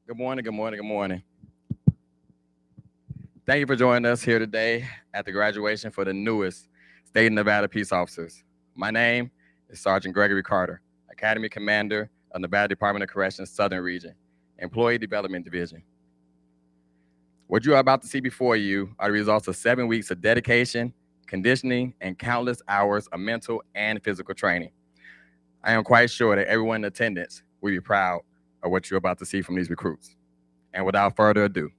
Good morning, good morning, good morning. Thank you for joining us here today at the graduation for the newest State of Nevada Peace Officers. My name is Sergeant Gregory Carter, Academy Commander of Nevada Department of Corrections Southern Region, Employee Development Division. What you are about to see before you are the results of 7 weeks of dedication, conditioning, and countless hours of mental and physical training. I am quite sure that everyone in attendance will be proud of what you're about to see from these recruits. And without further ado,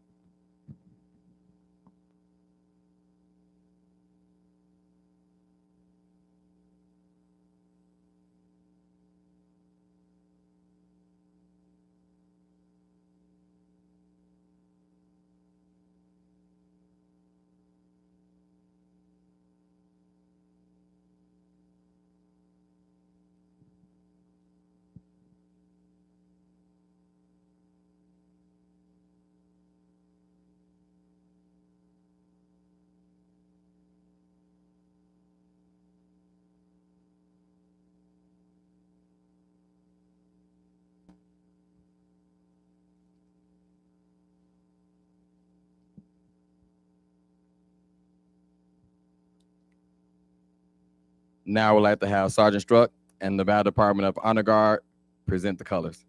now I would like to have Sergeant Struck and the Nevada Department of Honor Guard present the colors.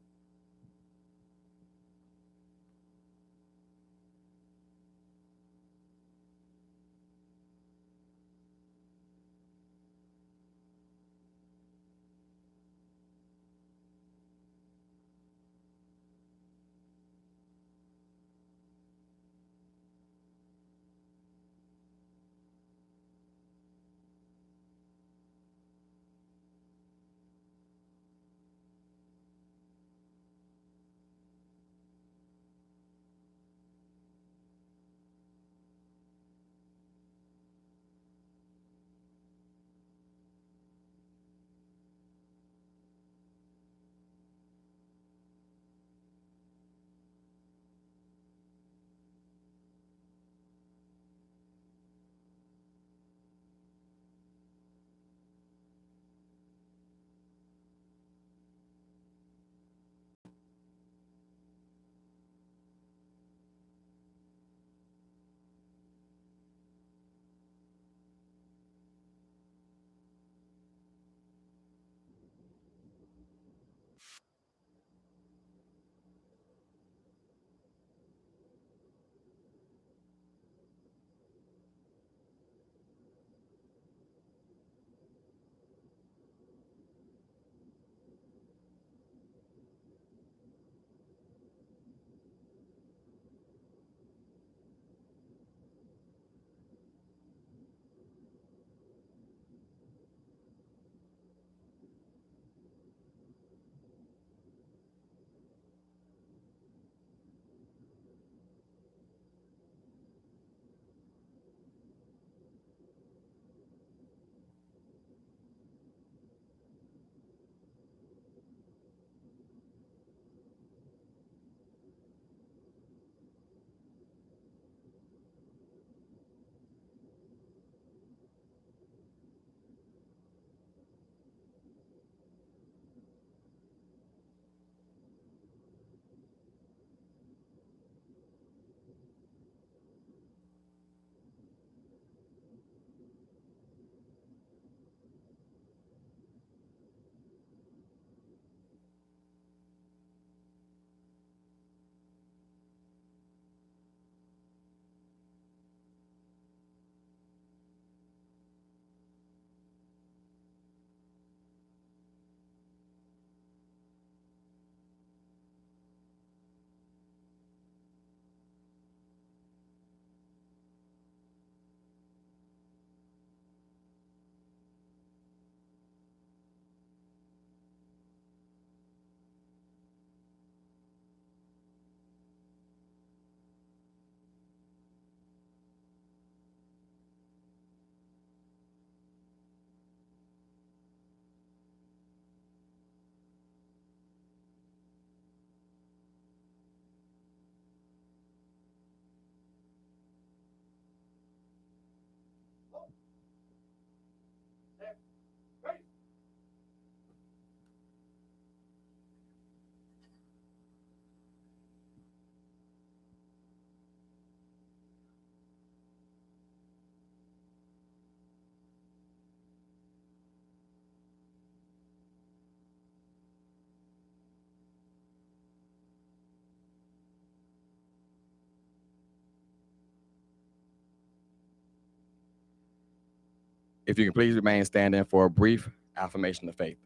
If you can please remain standing for a brief affirmation of faith.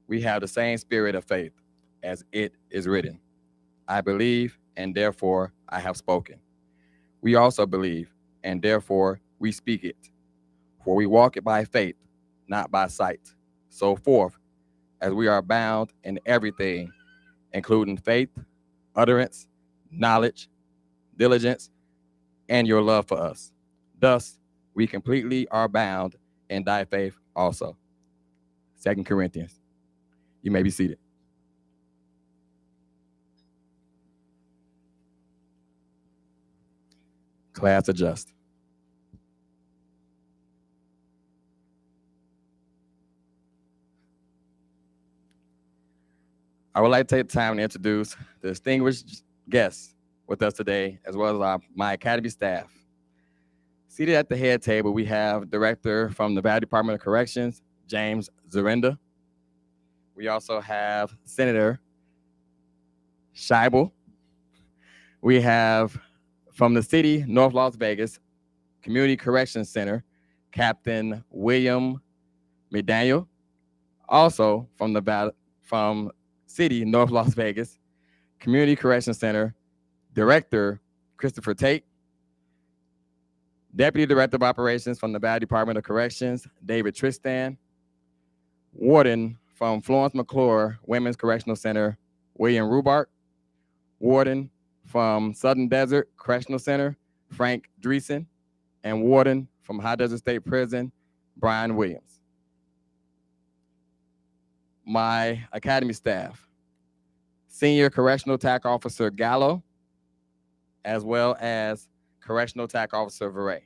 We have the same spirit of faith as it is written. I believe, and therefore I have spoken. We also believe, and therefore we speak it. For we walk it by faith, not by sight. So forth, as we are bound in everything, including faith, utterance, knowledge, diligence, and your love for us. Thus, we completely are bound in thy faith also. 2 Corinthians. You may be seated. Class adjust. I would like to take the time to introduce the distinguished guests with us today, as well as my Academy staff. Seated at the head table, we have Director from the Nevada Department of Corrections, James Zarenda. We also have Senator Scheibel. We have from the city, North Las Vegas, Community Corrections Center, Captain William McDaniel. Also from city, North Las Vegas, Community Corrections Center, Director Christopher Tate. Deputy Director of Operations from the Nevada Department of Corrections, David Tristan. Warden from Florence McClure Women's Correctional Center, William Rubart. Warden from Southern Desert Correctional Center, Frank Dreesen. And Warden from High Desert State Prison, Brian Williams. My Academy staff, Senior Correctional TAC Officer Gallo, as well as Correctional TAC Officer Veray.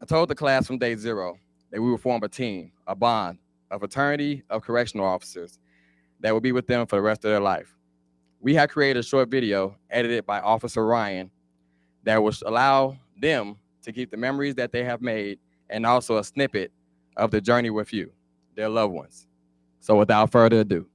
I told the class from day zero that we would form a team, a bond, a fraternity of correctional officers that will be with them for the rest of their life. We have created a short video edited by Officer Ryan that will allow them to keep the memories that they have made and also a snippet of the journey with you, their loved ones. So without further ado.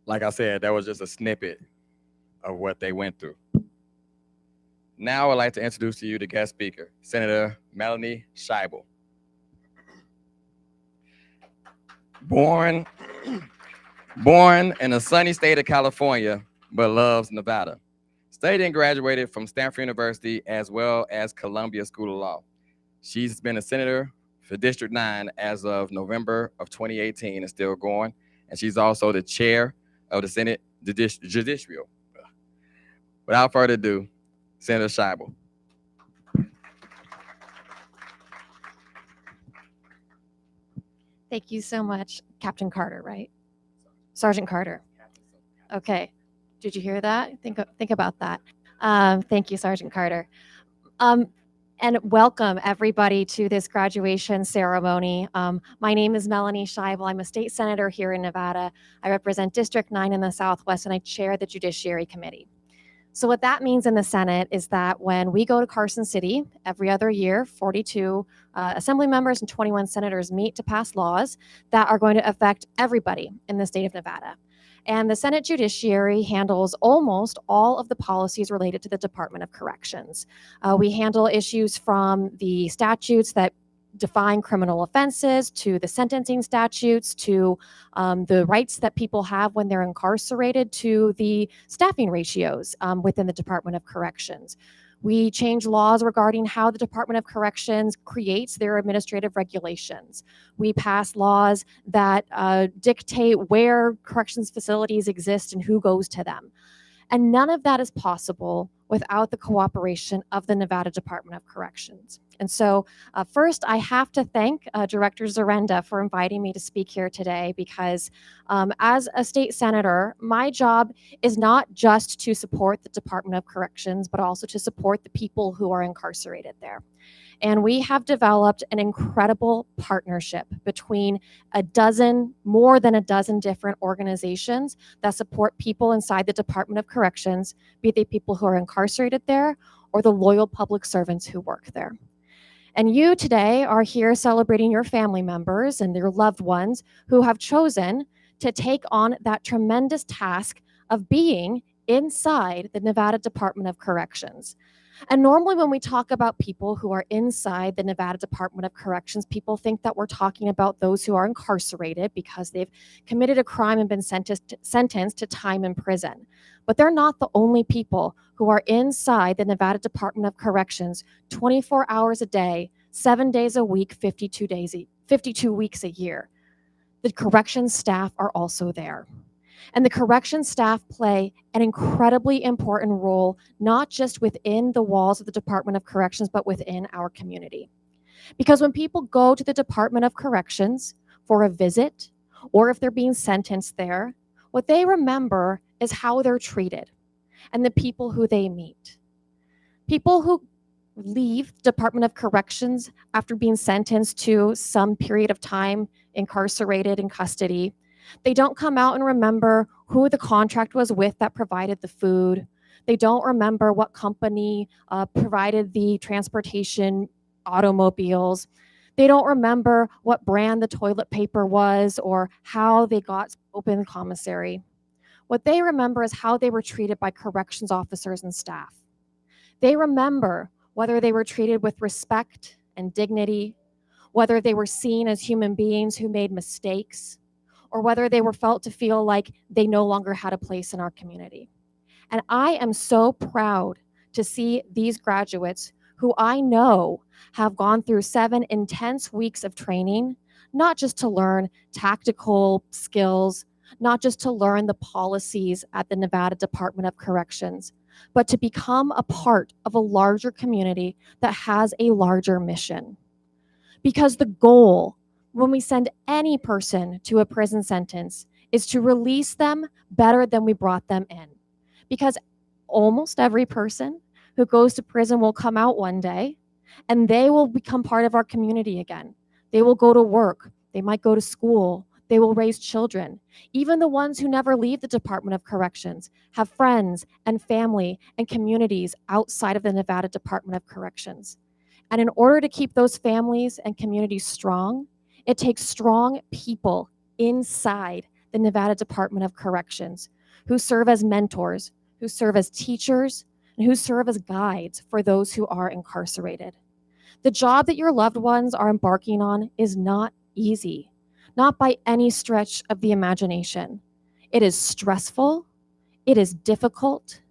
Like I said, that was just a snippet of what they went through. Now I'd like to introduce to you the guest speaker, Senator Melanie Scheibel. Born, born in the sunny state of California, but loves Nevada. Studied and graduated from Stanford University as well as Columbia School of Law. She's been a senator for District 9 as of November of 2018 and still going. And she's also the chair of the Senate Judicial. Without further ado, Senator Scheibel. Thank you so much, Captain Carter, right? Sergeant Carter. Okay. Did you hear that? Think about that. Thank you, Sergeant Carter. And welcome everybody to this graduation ceremony. My name is Melanie Scheibel. I'm a state senator here in Nevada. I represent District 9 in the Southwest, and I chair the Judiciary Committee. So what that means in the Senate is that when we go to Carson City every other year, 42 assembly members and 21 senators meet to pass laws that are going to affect everybody in the state of Nevada. And the Senate Judiciary handles almost all of the policies related to the Department of Corrections. We handle issues from the statutes that define criminal offenses, to the sentencing statutes, to the rights that people have when they're incarcerated, to the staffing ratios within the Department of Corrections. We change laws regarding how the Department of Corrections creates their administrative regulations. We pass laws that dictate where corrections facilities exist and who goes to them. And none of that is possible without the cooperation of the Nevada Department of Corrections. And so first, I have to thank Director Zarenda for inviting me to speak here today, because as a state senator, my job is not just to support the Department of Corrections, but also to support the people who are incarcerated there. And we have developed an incredible partnership between more than a dozen different organizations that support people inside the Department of Corrections, be they people who are incarcerated there or the loyal public servants who work there. And you today are here celebrating your family members and your loved ones who have chosen to take on that tremendous task of being inside the Nevada Department of Corrections. And normally when we talk about people who are inside the Nevada Department of Corrections, people think that we're talking about those who are incarcerated because they've committed a crime and been sentenced to time in prison. But they're not the only people who are inside the Nevada Department of Corrections 24 hours a day, 7 days a week, 52 weeks a year. The corrections staff are also there. And the corrections staff play an incredibly important role, not just within the walls of the Department of Corrections, but within our community. Because when people go to the Department of Corrections for a visit, or if they're being sentenced there, what they remember is how they're treated and the people who they meet. People who leave the Department of Corrections after being sentenced to some period of time incarcerated in custody, they don't come out and remember who the contract was with that provided the food. They don't remember what company provided the transportation automobiles. They don't remember what brand the toilet paper was or how they got open commissary. What they remember is how they were treated by corrections officers and staff. They remember whether they were treated with respect and dignity, whether they were seen as human beings who made mistakes, or whether they were felt to feel like they no longer had a place in our community. And I am so proud to see these graduates who I know have gone through 7 intense weeks of training, not just to learn tactical skills, not just to learn the policies at the Nevada Department of Corrections, but to become a part of a larger community that has a larger mission. Because the goal when we send any person to a prison sentence is to release them better than we brought them in. Because almost every person who goes to prison will come out one day and they will become part of our community again. They will go to work. They might go to school. They will raise children. Even the ones who never leave the Department of Corrections have friends and family and communities outside of the Nevada Department of Corrections. And in order to keep those families and communities strong, it takes strong people inside the Nevada Department of Corrections, who serve as mentors, who serve as teachers, and who serve as guides for those who are incarcerated. The job that your loved ones are embarking on is not easy, not by any stretch of the imagination. It is stressful, it is difficult,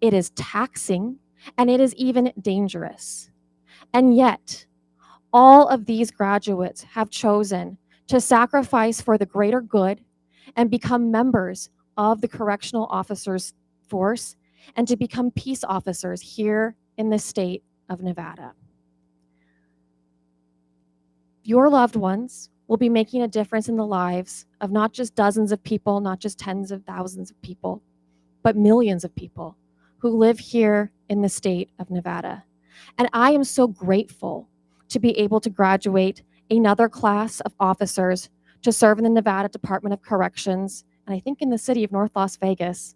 it is taxing, and it is even dangerous. And yet, all of these graduates have chosen to sacrifice for the greater good and become members of the correctional officers force and to become peace officers here in the state of Nevada. Your loved ones will be making a difference in the lives of not just dozens of people, not just tens of thousands of people, but millions of people who live here in the state of Nevada. And I am so grateful to be able to graduate another class of officers to serve in the Nevada Department of Corrections, and I think in the city of North Las Vegas,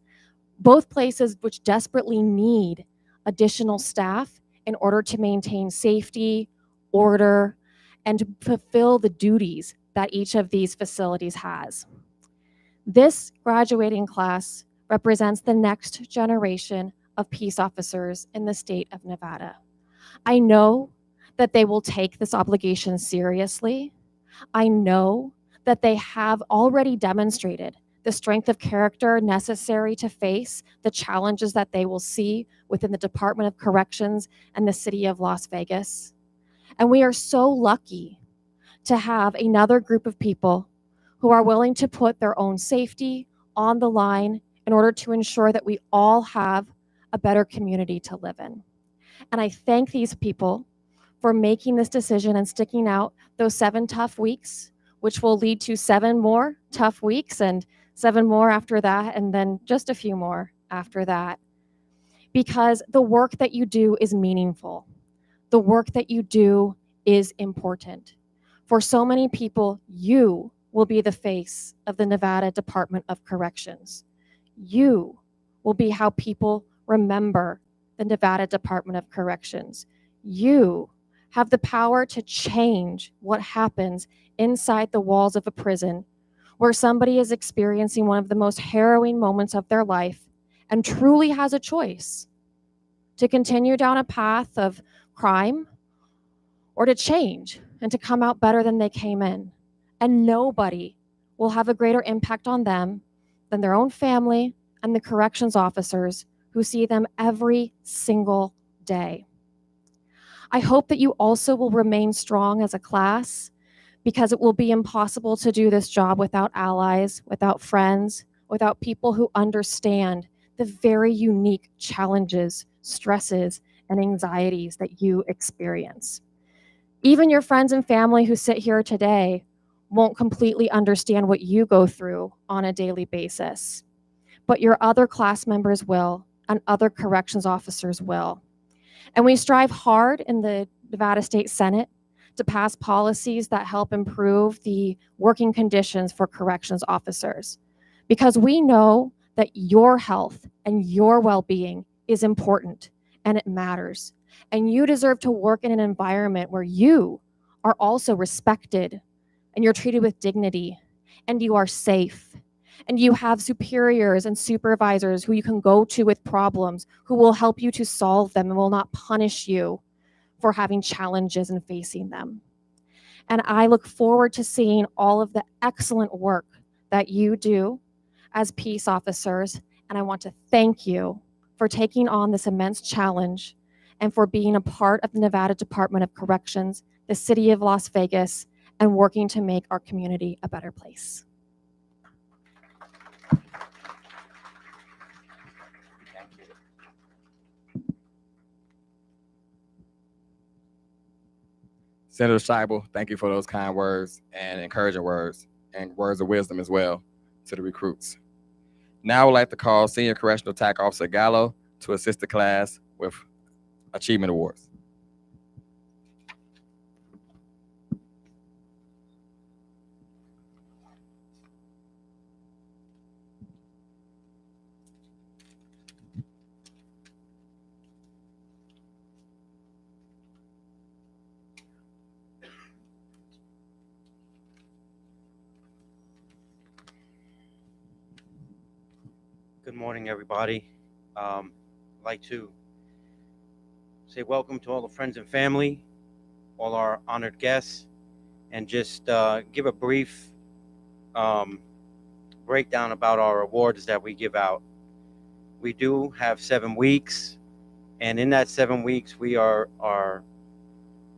both places which desperately need additional staff in order to maintain safety, order, and to fulfill the duties that each of these facilities has. This graduating class represents the next generation of peace officers in the state of Nevada. I know that they will take this obligation seriously. I know that they have already demonstrated the strength of character necessary to face the challenges that they will see within the Department of Corrections and the city of Las Vegas. And we are so lucky to have another group of people who are willing to put their own safety on the line in order to ensure that we all have a better community to live in. And I thank these people for making this decision and sticking out those 7 tough weeks, which will lead to 7 more tough weeks and 7 more after that, and then just a few more after that. Because the work that you do is meaningful. The work that you do is important. For so many people, you will be the face of the Nevada Department of Corrections. You will be how people remember the Nevada Department of Corrections. You have the power to change what happens inside the walls of a prison where somebody is experiencing one of the most harrowing moments of their life and truly has a choice to continue down a path of crime or to change and to come out better than they came in. And nobody will have a greater impact on them than their own family and the corrections officers who see them every single day. I hope that you also will remain strong as a class, because it will be impossible to do this job without allies, without friends, without people who understand the very unique challenges, stresses, and anxieties that you experience. Even your friends and family who sit here today won't completely understand what you go through on a daily basis, but your other class members will, and other corrections officers will. And we strive hard in the Nevada State Senate to pass policies that help improve the working conditions for corrections officers, because we know that your health and your well-being is important and it matters. And you deserve to work in an environment where you are also respected and you're treated with dignity and you are safe and you have superiors and supervisors who you can go to with problems, who will help you to solve them and will not punish you for having challenges and facing them. And I look forward to seeing all of the excellent work that you do as peace officers. And I want to thank you for taking on this immense challenge and for being a part of the Nevada Department of Corrections, the city of Las Vegas, and working to make our community a better place. Senator Scheibel, thank you for those kind words and encouraging words and words of wisdom as well to the recruits. Now I would like to call Senior Correctional Attack Officer Gallo to assist the class with achievement awards. Good morning, everybody. I'd like to say welcome to all the friends and family, all our honored guests, and just give a brief um, breakdown about our awards that we give out. We do have 7 weeks, and in that 7 weeks, we are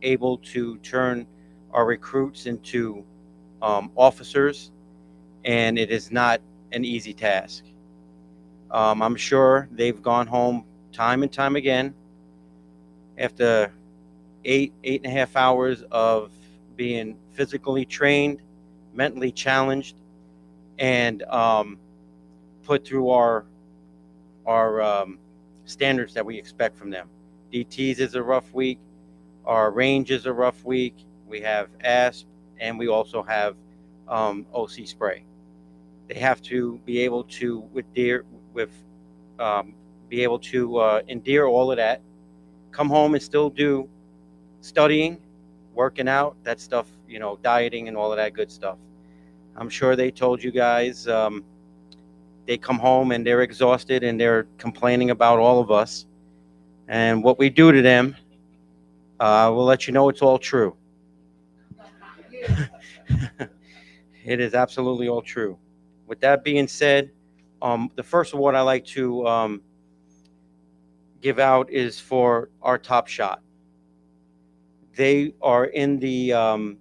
able to turn our recruits into officers, and it is not an easy task. I'm sure they've gone home time and time again after 8.5 hours of being physically trained, mentally challenged, and put through our standards that we expect from them. DTs is a rough week. Our range is a rough week. We have ASP, and we also have OC spray. They have to be able to be able to endear all of that. Come home and still do studying, working out, that stuff, dieting and all of that good stuff. I'm sure they told you guys they come home and they're exhausted and they're complaining about all of us and what we do to them. We'll let you know it's all true. It is absolutely all true. With that being said, the first award I like to give out is for our top shot. They are in the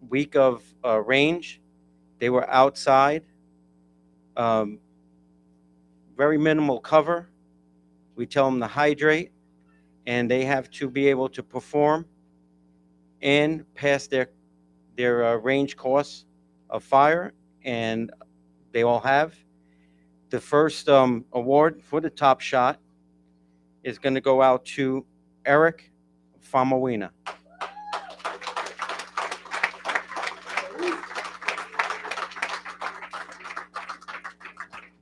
week of range. They were outside, um, very minimal cover. We tell them to hydrate, and they have to be able to perform and pass their range course of fire, and they all have. The first award for the top shot is going to go out to Eric Famawina.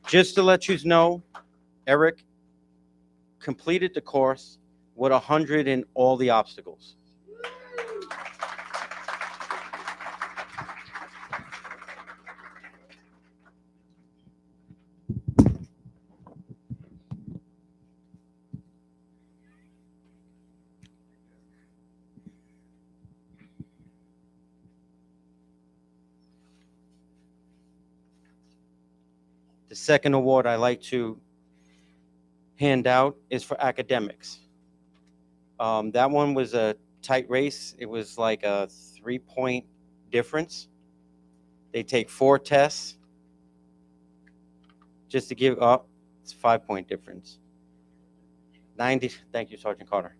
Just to let you know, Eric completed the course with 100 in all the obstacles. The second award I like to hand out is for academics. That one was a tight race. It was like a 3-point difference. They take 4 tests just to give up. It's a 5-point difference. 90. Thank you, Sergeant Carter.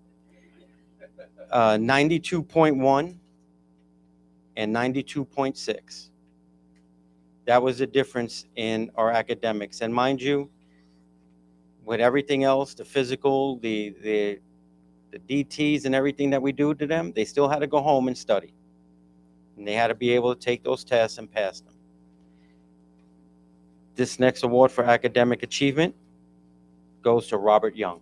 92.1 and 92.6. That was the difference in our academics. And mind you, with everything else, the physical, the DTs and everything that we do to them, they still had to go home and study. And they had to be able to take those tests and pass them. This next award for academic achievement goes to Robert Young.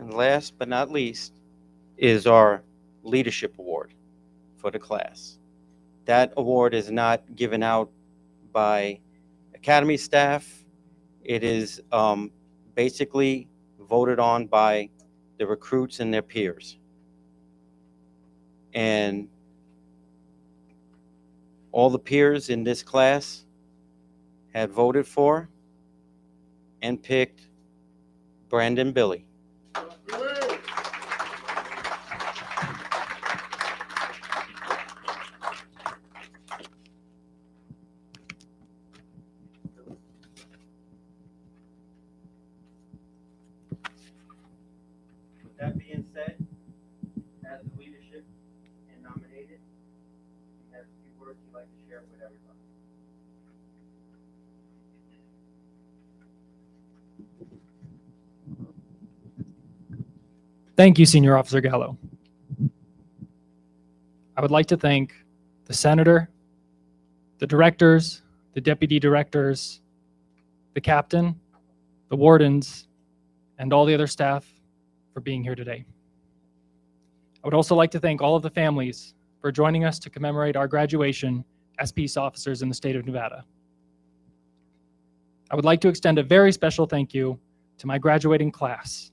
And last but not least is our leadership award for the class. That award is not given out by academy staff. It is basically voted on by the recruits and their peers. And all the peers in this class had voted for and picked Brandon Billy. With that being said, as the leadership and nominated, you have a few words you'd like to share with everybody. Thank you, Senior Officer Gallo. I would like to thank the Senator, the directors, the deputy directors, the captain, the wardens, and all the other staff for being here today. I would also like to thank all of the families for joining us to commemorate our graduation as peace officers in the state of Nevada. I would like to extend a very special thank you to my graduating class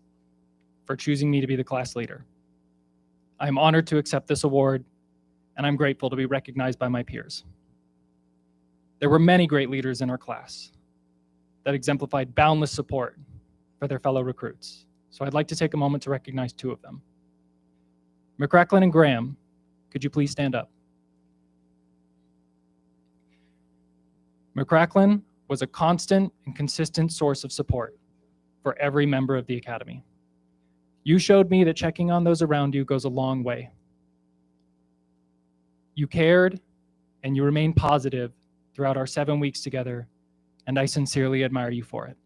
for choosing me to be the class leader. I am honored to accept this award, and I'm grateful to be recognized by my peers. There were many great leaders in our class that exemplified boundless support for their fellow recruits. So I'd like to take a moment to recognize two of them. McCracklin and Graham, could you please stand up? McCracklin was a constant and consistent source of support for every member of the Academy. You showed me that checking on those around you goes a long way. You cared and you remained positive throughout our 7 weeks together, and I sincerely admire you for it.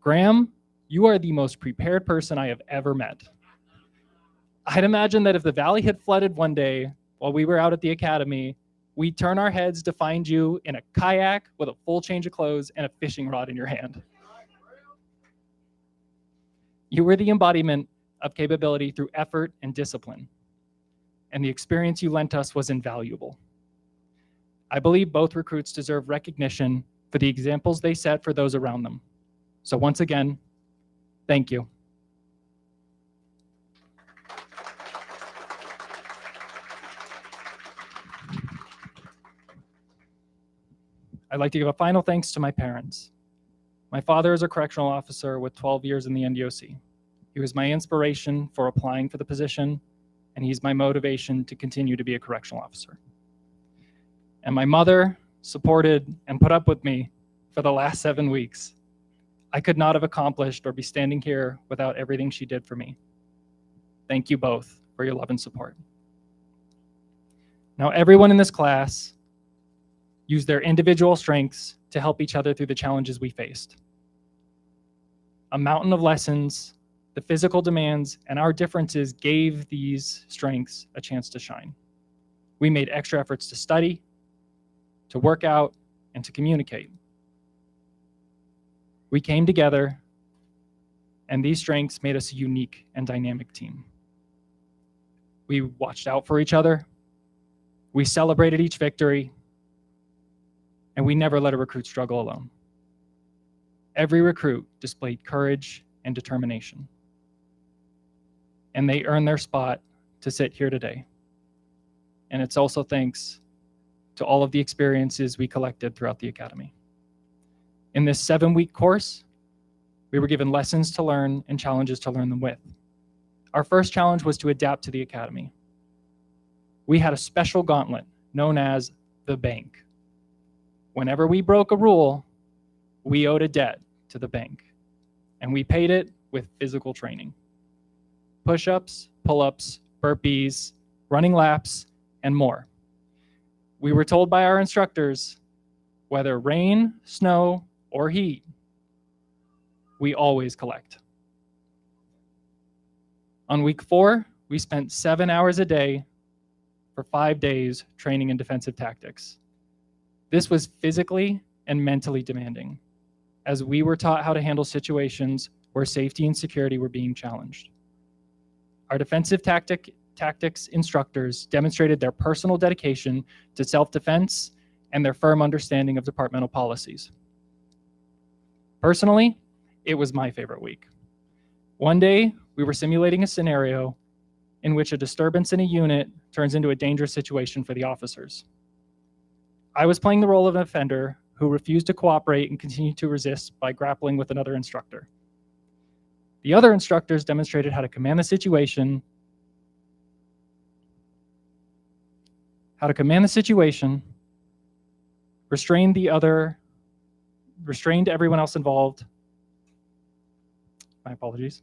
Graham, you are the most prepared person I have ever met. I'd imagine that if the valley had flooded one day while we were out at the Academy, we'd turn our heads to find you in a kayak with a full change of clothes and a fishing rod in your hand. You were the embodiment of capability through effort and discipline, and the experience you lent us was invaluable. I believe both recruits deserve recognition for the examples they set for those around them. So once again, thank you. I'd like to give a final thanks to my parents. My father is a correctional officer with 12 years in the NDOC. He was my inspiration for applying for the position, and he's my motivation to continue to be a correctional officer. And my mother supported and put up with me for the last 7 weeks. I could not have accomplished or be standing here without everything she did for me. Thank you both for your love and support. Now, everyone in this class used their individual strengths to help each other through the challenges we faced. A mountain of lessons, the physical demands, and our differences gave these strengths a chance to shine. We made extra efforts to study, to work out, and to communicate. We came together, and these strengths made us a unique and dynamic team. We watched out for each other, we celebrated each victory, and we never let a recruit struggle alone. Every recruit displayed courage and determination, and they earned their spot to sit here today. And it's also thanks to all of the experiences we collected throughout the Academy. In this 7-week course, we were given lessons to learn and challenges to learn them with. Our first challenge was to adapt to the Academy. We had a special gauntlet known as the bank. Whenever we broke a rule, we owed a debt to the bank, and we paid it with physical training. Push-ups, pull-ups, burpees, running laps, and more. We were told by our instructors, whether rain, snow, or heat, we always collect. On week 4, we spent 7 hours a day for 5 days training in defensive tactics. This was physically and mentally demanding, as we were taught how to handle situations where safety and security were being challenged. Our defensive tactics instructors demonstrated their personal dedication to self-defense and their firm understanding of departmental policies. Personally, it was my favorite week. One day, we were simulating a scenario in which a disturbance in a unit turns into a dangerous situation for the officers. I was playing the role of an offender who refused to cooperate and continued to resist by grappling with another instructor. The other instructors demonstrated how to command the situation, restrained everyone else involved. My apologies.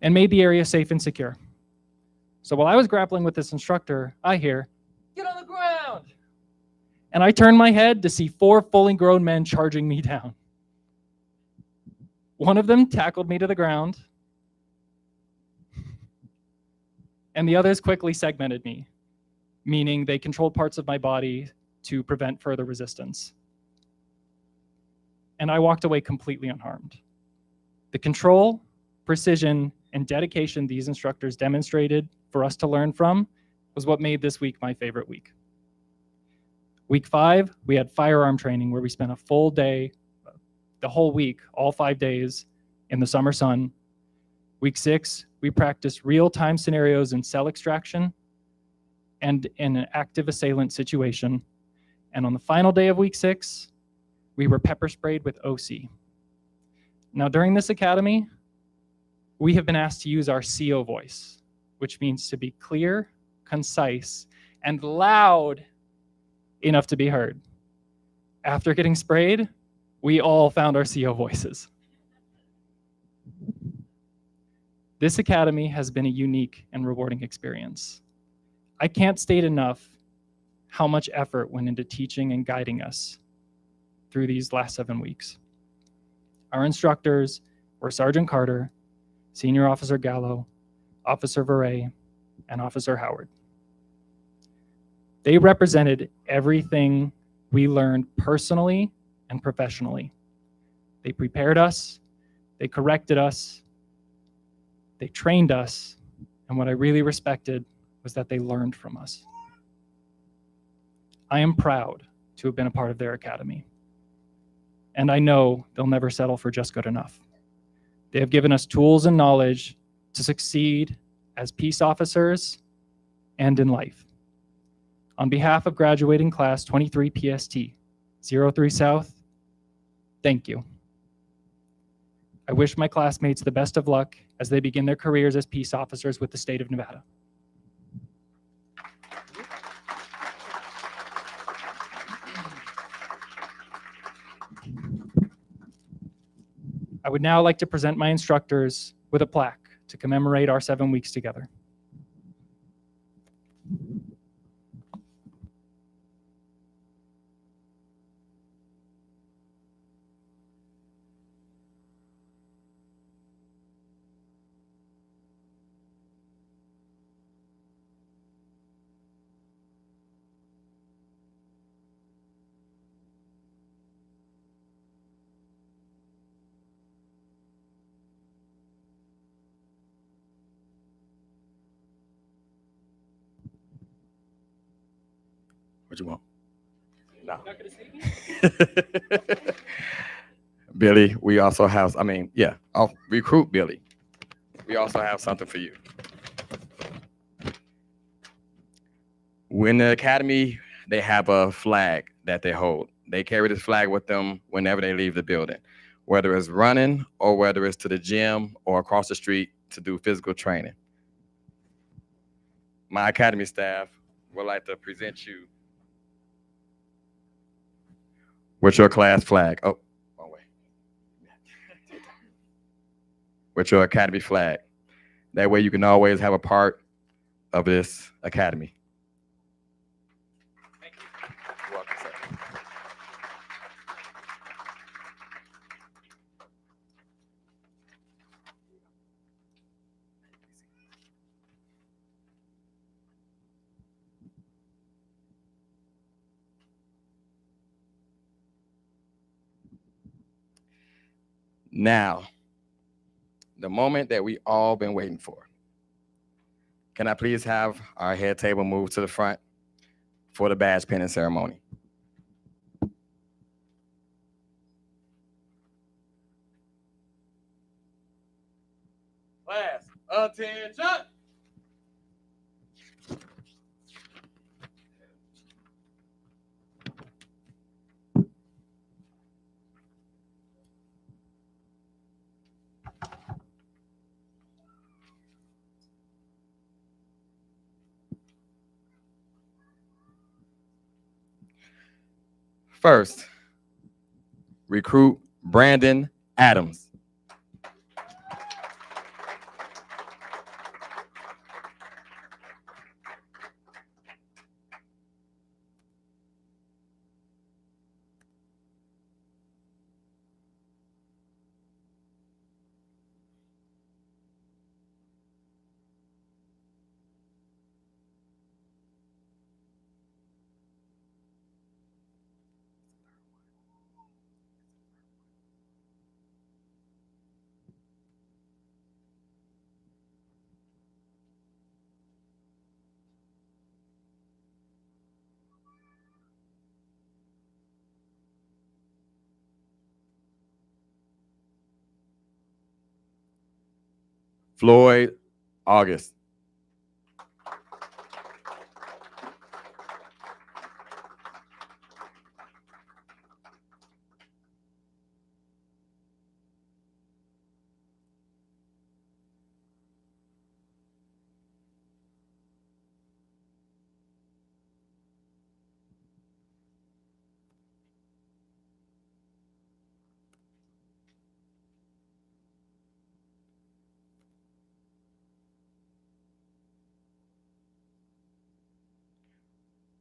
And made the area safe and secure. So while I was grappling with this instructor, I hear, "Get on the ground!" and I turned my head to see 4 fully grown men charging me down. One of them tackled me to the ground, and the others quickly segmented me, meaning they controlled parts of my body to prevent further resistance. And I walked away completely unharmed. The control, precision, and dedication these instructors demonstrated for us to learn from was what made this week my favorite week. Week 5, we had firearm training where we spent a full day, the whole week, all 5 days in the summer sun. Week 6, we practiced real-time scenarios in cell extraction and in an active assailant situation. And on the final day of week 6, we were pepper sprayed with OC. Now, during this academy, we have been asked to use our CO voice, which means to be clear, concise, and loud enough to be heard. After getting sprayed, we all found our CO voices. This academy has been a unique and rewarding experience. I can't state enough how much effort went into teaching and guiding us through these last 7 weeks. Our instructors were Sergeant Carter, Senior Officer Gallo, Officer Veray, and Officer Howard. They represented everything we learned personally and professionally. They prepared us, they corrected us, they trained us, and what I really respected was that they learned from us. I am proud to have been a part of their academy. And I know they'll never settle for just good enough. They have given us tools and knowledge to succeed as peace officers and in life. On behalf of graduating class 23 PST, 03 South, thank you. I wish my classmates the best of luck as they begin their careers as peace officers with the state of Nevada. I would now like to present my instructors with a plaque to commemorate our 7 weeks together. What you want? No. Billy, we also have, I'll recruit Billy. We also have something for you. When the academy, they have a flag that they hold. They carry this flag with them whenever they leave the building, whether it's running or whether it's to the gym or across the street to do physical training. My academy staff would like to present you with your class flag. Oh, wrong way. With your academy flag. That way you can always have a part of this academy. Thank you. You're welcome, sir. Now, the moment that we all been waiting for. Can I please have our head table move to the front for the badge pinning ceremony? Class, attention! First, recruit Brandon Adams. Floyd August.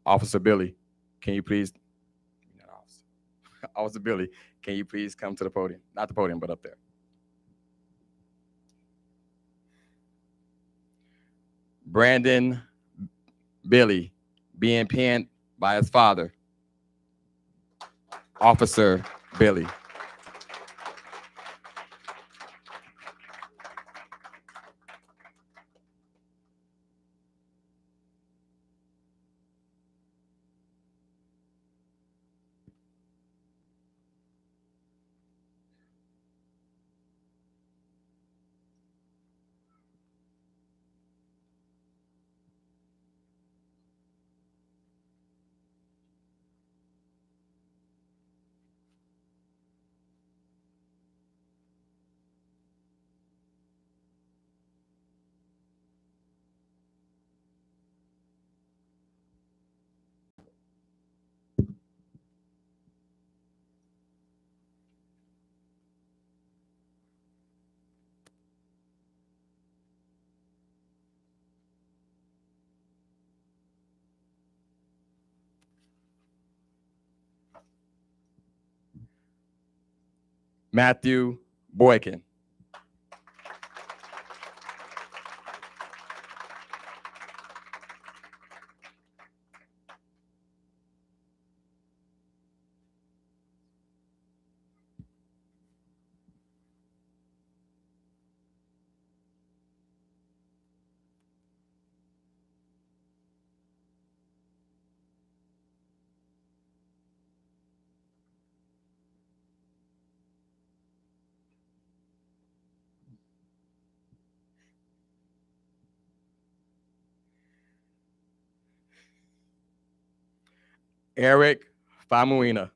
Officer Billy, can you please, not officer, Officer Billy, can you please come to the podium? Not the podium, but up there. Brandon Billy, being pinned by his father, Officer Billy. Matthew Boykin. Eric Famuina.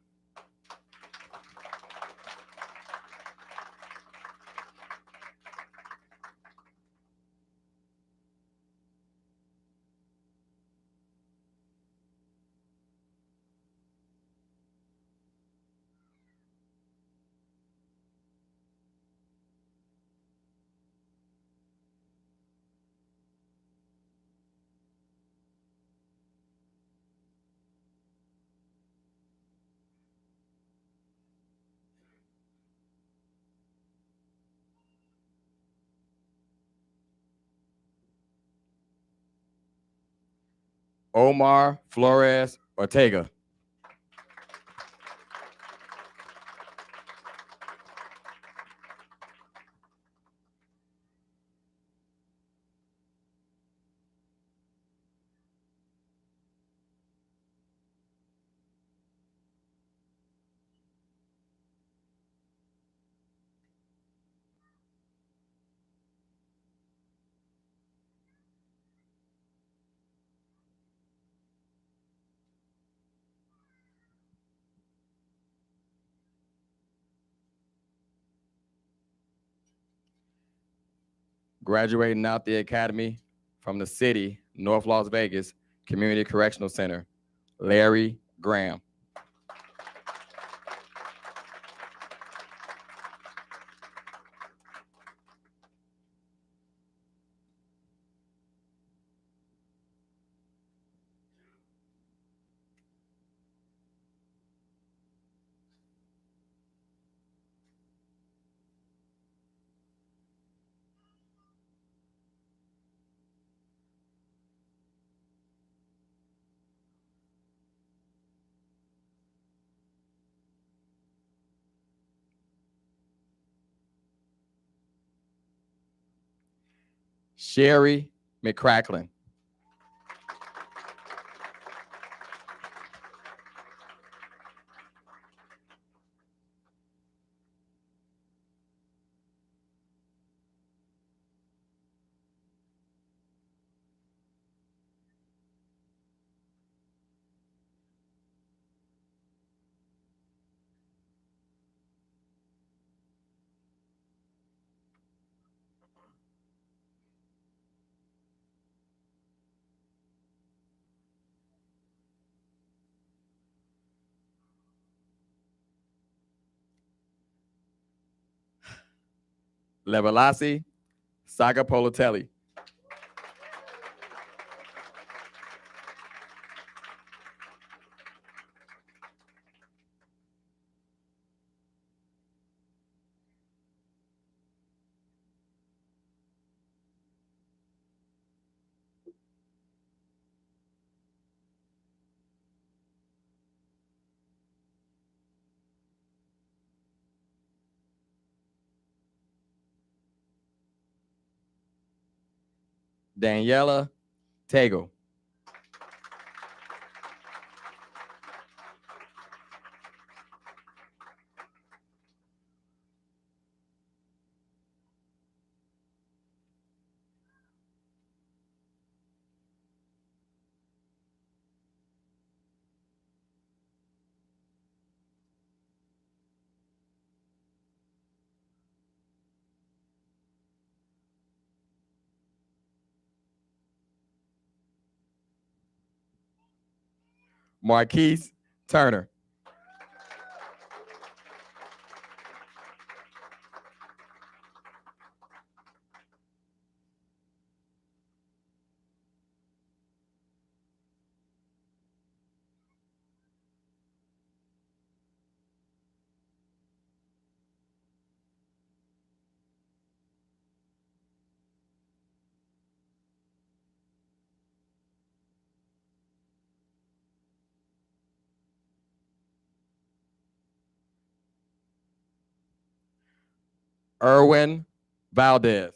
Omar Flores Ortega. Graduating out the academy from the city, North Las Vegas Community Correctional Center, Larry Graham. Sherry McCracklin. Levelasi Sagapolotelli. Daniela Tego. Marquise Turner. Erwin Valdez.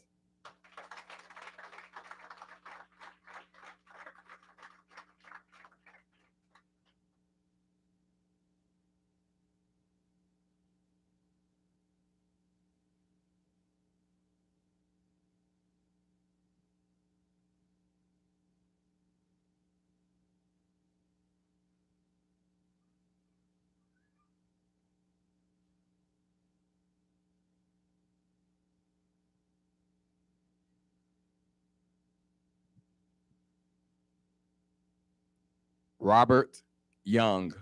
Robert Young.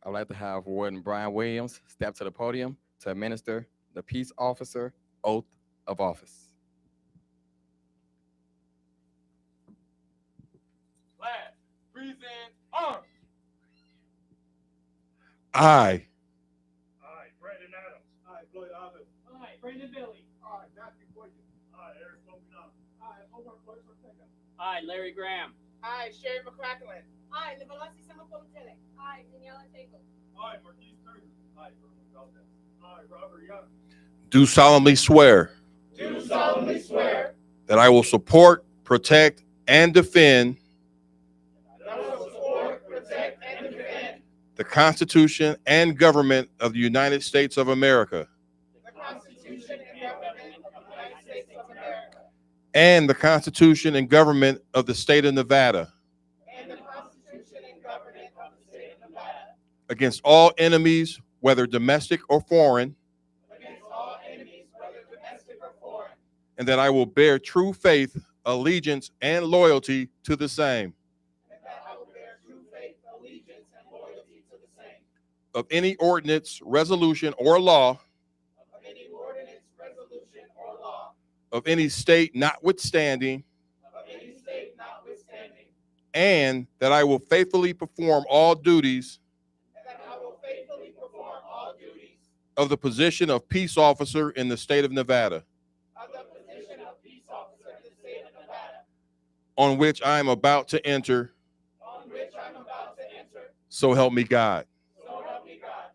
I would like to have Warden Brian Williams step to the podium to administer the Peace Officer Oath of Office. Class, present arms. I, Brandon Adams. I, Floyd Alvin. I, Brandon Billy. I, Matthew Boykin. I, Eric Lopinov. I, Omar Floyd Ortega. I, Larry Graham. I, Sherry McCracken. I, Levelasi Samapolutele. I, Daniela Tego. I, Marquise Turner. I, Erwin Valdez. I, Robert Young. do solemnly swear Do solemnly swear that I will support, protect, and defend that I will support, protect, and defend the Constitution and government of the United States of America the Constitution and government of the United States of America and the Constitution and government of the state of Nevada and the Constitution and government of the state of Nevada against all enemies, whether domestic or foreign, against all enemies, whether domestic or foreign, and that I will bear true faith, allegiance, and loyalty to the same and that I will bear true faith, allegiance, and loyalty to the same of any ordinance, resolution, or law of any ordinance, resolution, or law of any state notwithstanding, of any state notwithstanding, and that I will faithfully perform all duties and that I will faithfully perform all duties of the position of peace officer in the state of Nevada, of the position of peace officer in the state of Nevada, on which I am about to enter, on which I'm about to enter. so help me God. So help me God.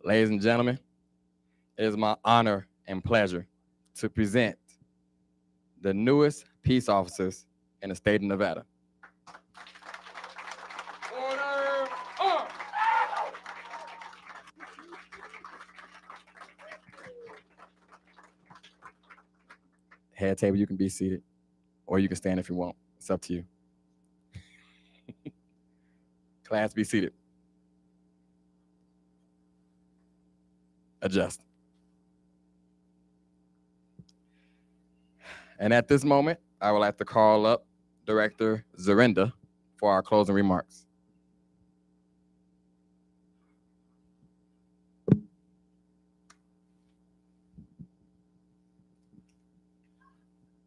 Ladies and gentlemen, it is my honor and pleasure to present the newest peace officers in the state of Nevada. Order up! Head table, you can be seated, or you can stand if you want. It's up to you. Class, be seated. Adjust. And at this moment, I would like to call up Director Zorinda for our closing remarks.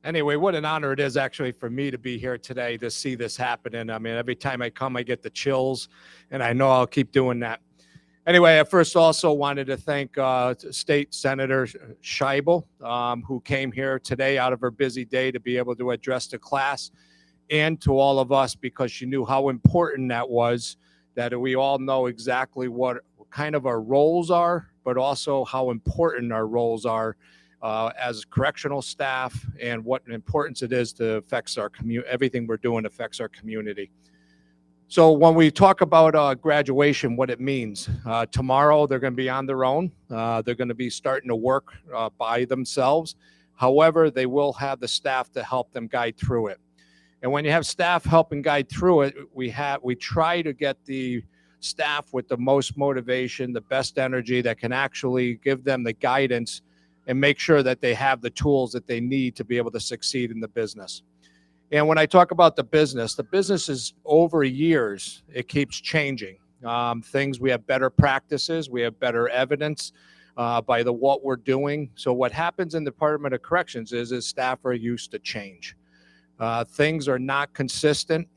Anyway, what an honor it is actually for me to be here today to see this happening. I mean, every time I come, I get the chills, and I know I'll keep doing that. Anyway, I first also wanted to thank State Senator Scheibel, who came here today out of her busy day to be able to address the class, and to all of us, because she knew how important that was, that we all know exactly what kind of our roles are, but also how important our roles are as correctional staff, and what an importance it is to affects our community. Everything we're doing affects our community. So when we talk about graduation, what it means, tomorrow they're going to be on their own. They're going to be starting to work by themselves. However, they will have the staff to help them guide through it. And when you have staff helping guide through it, we try to get the staff with the most motivation, the best energy that can actually give them the guidance and make sure that they have the tools that they need to be able to succeed in the business. And when I talk about the business is over years, it keeps changing. We have better practices, we have better evidence by what we're doing. So what happens in the Department of Corrections is staff are used to change. Things are not consistent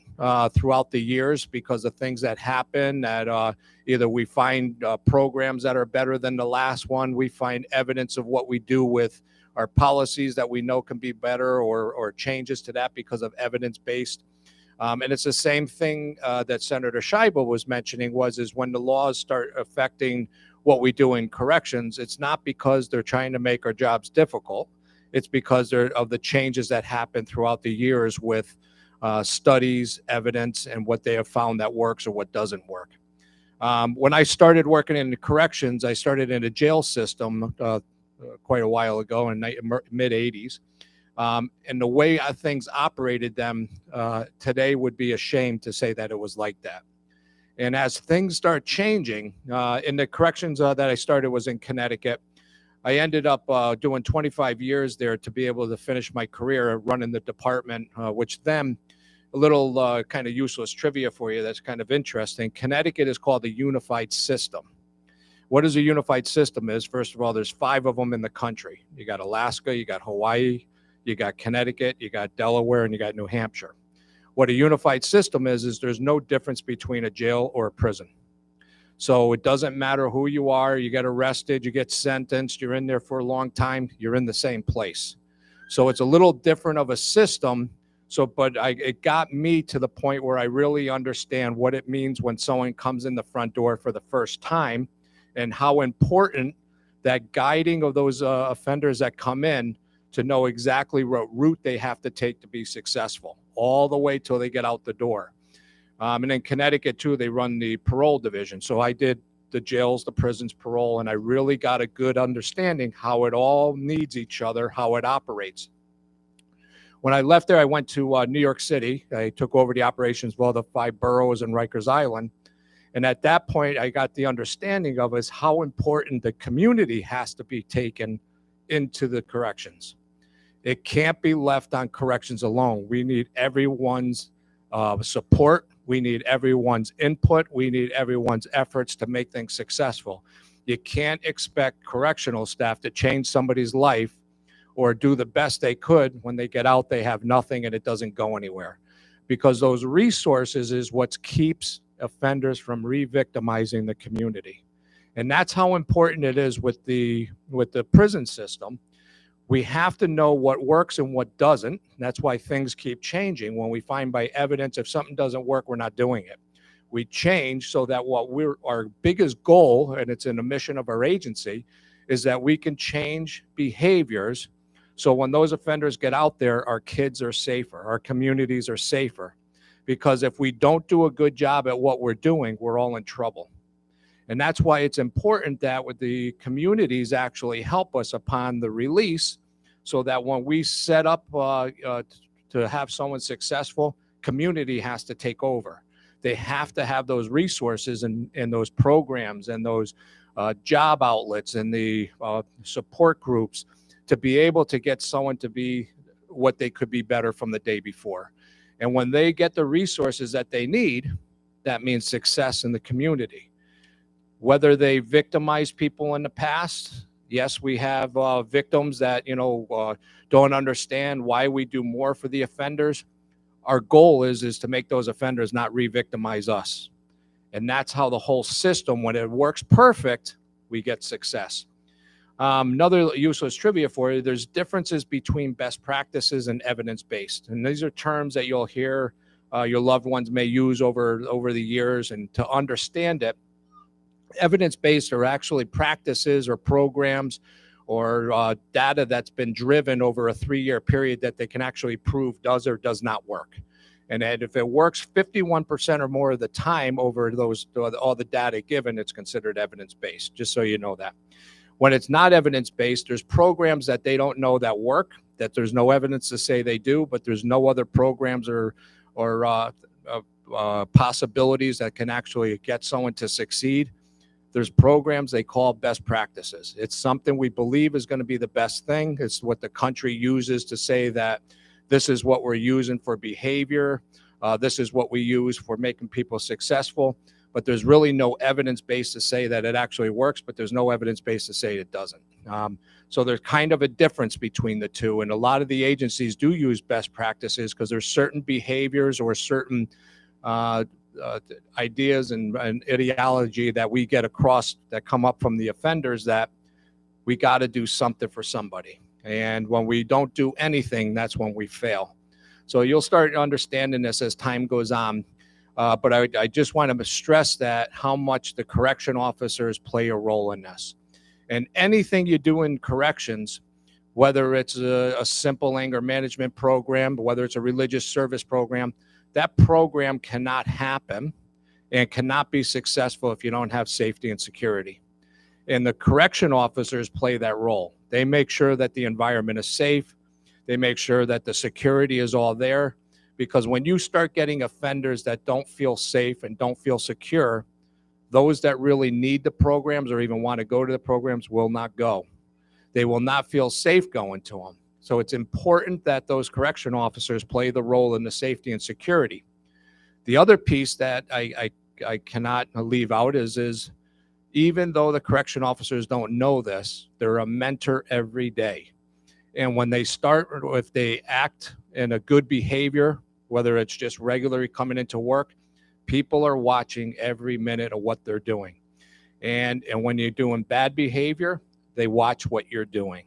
throughout the years because of things that happen that either we find programs that are better than the last one, we find evidence of what we do with our policies that we know can be better, or changes to that because of evidence-based. And it's the same thing that Senator Scheibel was mentioning is when the laws start affecting what we do in corrections, it's not because they're trying to make our jobs difficult. It's because of the changes that happen throughout the years with studies, evidence, and what they have found that works or what doesn't work. When I started working in the corrections, I started in a jail system quite a while ago in the mid-'80s. And the way things operated them today would be a shame to say that it was like that. And as things start changing, in the corrections that I started was in Connecticut. I ended up doing 25 years there to be able to finish my career running the department, which then a little kind of useless trivia for you that's kind of interesting. Connecticut is called the unified system. What is a unified system is, first of all, there's 5 of them in the country. You got Alaska, you got Hawaii, you got Connecticut, you got Delaware, and you got New Hampshire. What a unified system is there's no difference between a jail or a prison. So it doesn't matter who you are, you get arrested, you get sentenced, you're in there for a long time, you're in the same place. So it's a little different of a system. But it got me to the point where I really understand what it means when someone comes in the front door for the first time, and how important that guiding of those offenders that come in to know exactly what route they have to take to be successful, all the way till they get out the door. And in Connecticut too, they run the parole division. So I did the jails, the prisons, parole, and I really got a good understanding how it all needs each other, how it operates. When I left there, I went to New York City. I took over the operations of all the 5 boroughs in Rikers Island. And at that point, I got the understanding of how important the community has to be taken into the corrections. It can't be left on corrections alone. We need everyone's support. We need everyone's input. We need everyone's efforts to make things successful. You can't expect correctional staff to change somebody's life or do the best they could when they get out, they have nothing and it doesn't go anywhere. Because those resources is what keeps offenders from re-victimizing the community. And that's how important it is with the prison system. We have to know what works and what doesn't. That's why things keep changing. When we find by evidence, if something doesn't work, we're not doing it. we change so that our biggest goal, and it's in the mission of our agency, is that we can change behaviors. So when those offenders get out there, our kids are safer, our communities are safer. Because if we don't do a good job at what we're doing, we're all in trouble. And that's why it's important that with the communities actually help us upon the release, so that when we set up to have someone successful, community has to take over. They have to have those resources and those programs and those job outlets and the support groups to be able to get someone to be what they could be better from the day before. And when they get the resources that they need, that means success in the community. Whether they victimize people in the past, yes, we have victims that don't understand why we do more for the offenders. Our goal is to make those offenders not re-victimize us. And that's how the whole system, when it works perfect, we get success. Another useless trivia for you, there's differences between best practices and evidence-based. And these are terms that you'll hear your loved ones may use over the years. And to understand it, evidence-based are actually practices or programs or data that's been driven over a 3-year period that they can actually prove does or does not work. And if it works 51% or more of the time over all the data given, it's considered evidence-based, just so you know that. When it's not evidence-based, there's programs that they don't know that work, that there's no evidence to say they do, but there's no other programs or possibilities that can actually get someone to succeed. There's programs they call best practices. It's something we believe is going to be the best thing. It's what the country uses to say that this is what we're using for behavior. This is what we use for making people successful. But there's really no evidence base to say that it actually works, but there's no evidence base to say it doesn't. So there's kind of a difference between the two. And a lot of the agencies do use best practices because there's certain behaviors or certain ideas and ideology that we get across that come up from the offenders that we got to do something for somebody. And when we don't do anything, that's when we fail. So you'll start understanding this as time goes on. But I just want to stress that how much the correction officers play a role in this. And anything you do in corrections, whether it's a simple anger management program, whether it's a religious service program, that program cannot happen and cannot be successful if you don't have safety and security. And the correction officers play that role. They make sure that the environment is safe. They make sure that the security is all there. Because when you start getting offenders that don't feel safe and don't feel secure, those that really need the programs or even want to go to the programs will not go. They will not feel safe going to them. So it's important that those correction officers play the role in the safety and security. The other piece that I cannot leave out is even though the correction officers don't know this, they're a mentor every day. And when they start, or if they act in a good behavior, whether it's just regularly coming into work, people are watching every minute of what they're doing. And when you're doing bad behavior, they watch what you're doing.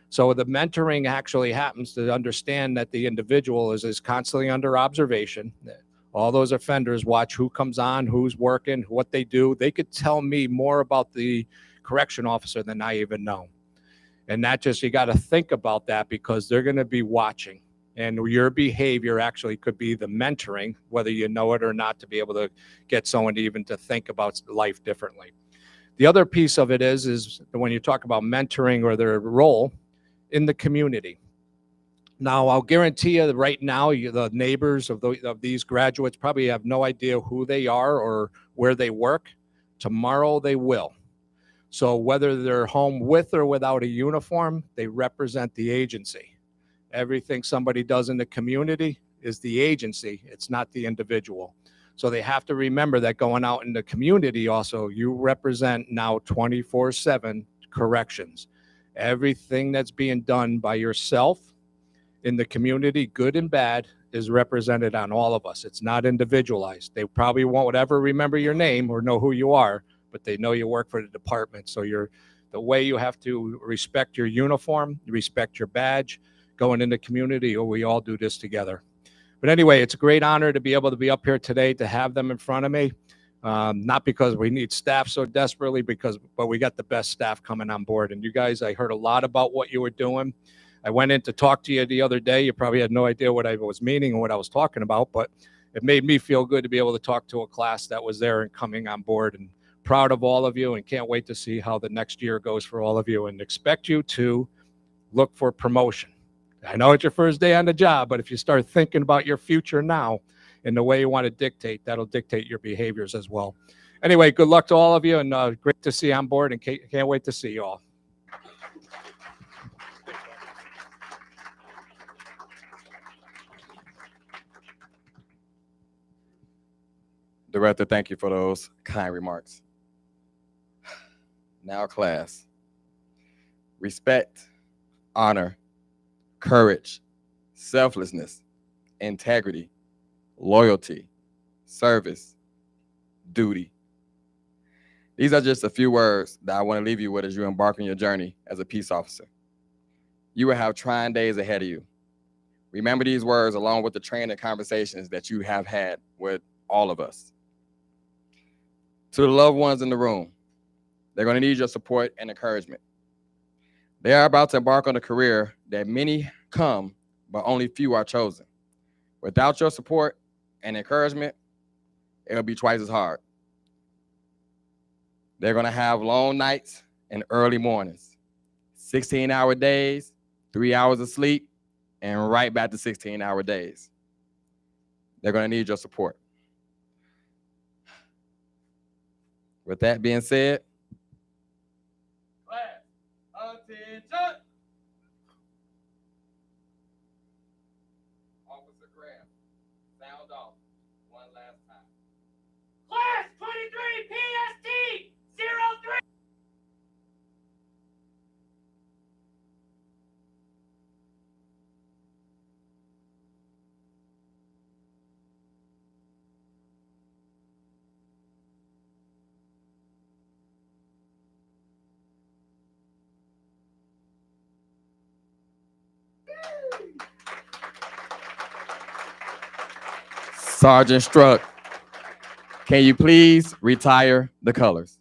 So the mentoring actually happens to understand that the individual is constantly under observation. All those offenders watch who comes on, who's working, what they do. They could tell me more about the correction officer than I even know. And that just, you got to think about that because they're going to be watching. And your behavior actually could be the mentoring, whether you know it or not, to be able to get someone to even to think about life differently. The other piece of it is when you talk about mentoring or their role in the community. Now, I'll guarantee you that right now, the neighbors of these graduates probably have no idea who they are or where they work. Tomorrow they will. So whether they're home with or without a uniform, they represent the agency. Everything somebody does in the community is the agency. It's not the individual. So they have to remember that going out in the community also, you represent now 24/7 corrections. Everything that's being done by yourself in the community, good and bad, is represented on all of us. It's not individualized. They probably won't ever remember your name or know who you are, but they know you work for the department. So the way you have to respect your uniform, respect your badge, going in the community, or we all do this together. But anyway, it's a great honor to be able to be up here today, to have them in front of me. Not because we need staff so desperately, but we got the best staff coming on board. And you guys, I heard a lot about what you were doing. I went in to talk to you the other day. You probably had no idea what I was meaning and what I was talking about, but it made me feel good to be able to talk to a class that was there and coming on board, and proud of all of you, and can't wait to see how the next year goes for all of you, and expect you to look for promotion. I know it's your first day on the job, but if you start thinking about your future now and the way you want to dictate, that'll dictate your behaviors as well. Anyway, good luck to all of you, and great to see you on board, and can't wait to see you all. Director, thank you for those kind remarks. Now, class, respect, honor, courage, selflessness, integrity, loyalty, service, duty. These are just a few words that I want to leave you with as you embark on your journey as a peace officer. You will have trying days ahead of you. Remember these words along with the training conversations that you have had with all of us. To the loved ones in the room, they're going to need your support and encouragement. They are about to embark on a career that many come, but only few are chosen. Without your support and encouragement, it'll be twice as hard. They're going to have long nights and early mornings, 16-hour days, 3 hours of sleep, and right back to 16-hour days. They're going to need your support. With that being said, class, attention. Officer Graham, sound off one last time. Class 23 PST 03. Sergeant Struck, can you please retire the colors?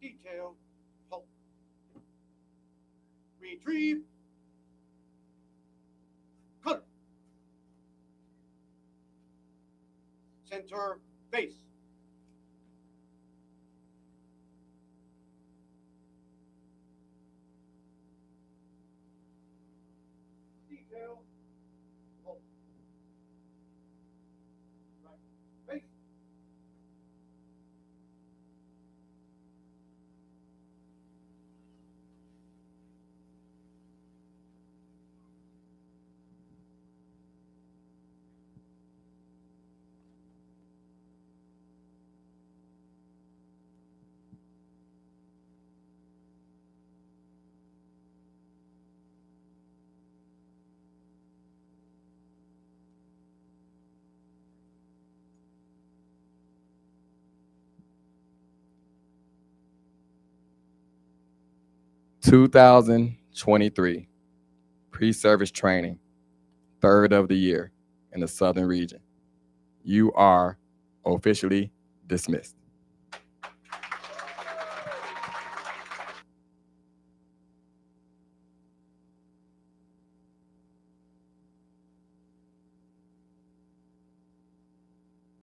Detail, halt. Retrieve. Cut. Center, face. Detail, halt. Right, face. 2023 pre-service training, third of the year in the Southern region. You are officially dismissed.